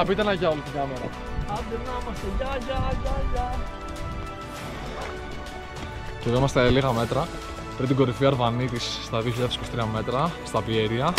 Έλα, πείτε ένα γεια όλη την κάμερα. Άντε να είμαστε, γεια. Και εδώ είμαστε λίγα μέτρα πριν την κορυφή Αρβανίτης στα 2023 μέτρα, στα Πιέρια.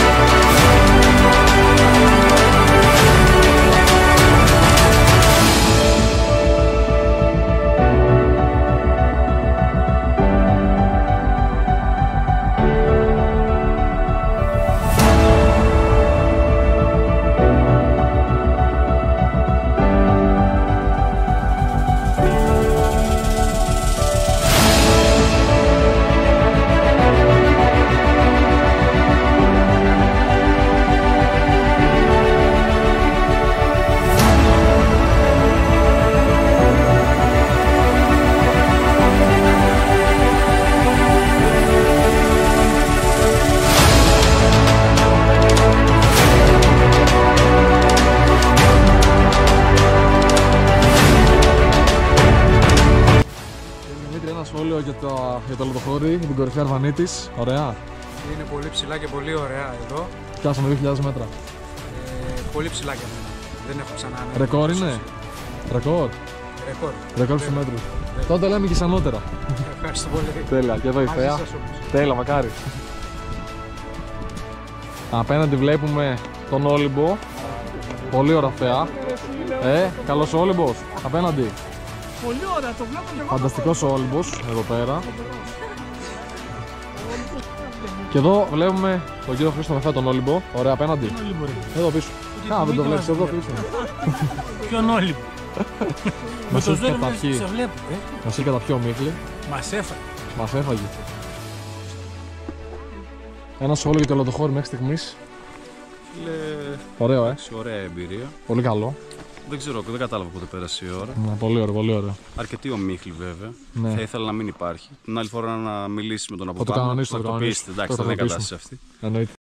Ένα σχόλιο για το λοδοχώρι, για την κορυφή Αρβανίτης. Ωραία. Είναι πολύ ψηλά και πολύ ωραία εδώ. Πιάσαμε 2.000 μέτρα. Πολύ ψηλά για μένα. Δεν έχω ξανά. Ρεκόρ είναι. Ρεκόρ στους μέτρους. Τότε λέμε και σανότερα. Ευχαριστώ πολύ. Τέλεια. Και εδώ η θέα. Τέλεια, μακάρι. Απέναντι βλέπουμε τον Όλυμπο. Πολύ ωραία θέα. Καλός ο Όλυμπος. Απέναντι. Πολύ ωραία, το βλέπω και εγώ. Φανταστικός ο Όλυμπος εδώ πέρα. Και εδώ βλέπουμε τον κύριο Χρήστο Μεφέ, τον Όλυμπο. Ωραία, απέναντι. Εδώ πίσω. Δεν το βλέπεις, εδώ πίσω. Ποιον Όλυμπο? Μας έχει καταπιεί. Μας έχει καταπιεί ο Μίχλη. Μας έφαγε. Ένα σχόλιο για το λοδοχώρι μέχρι στιγμής. Ωραίο, Ωραία εμπειρία. Πολύ καλό. Δεν ξέρω, δεν κατάλαβα πότε πέρασε η ώρα. Πολύ ωραίο, πολύ ωραίο. Αρκετή ομίχλη βέβαια. Ναι. Θα ήθελα να μην υπάρχει. Την άλλη φορά να μιλήσει με τον Θα από το πάνω. κανονίσουμε, να το το πείσετε. Εντάξει, δεν είναι κατάσταση αυτή. Εννοείται.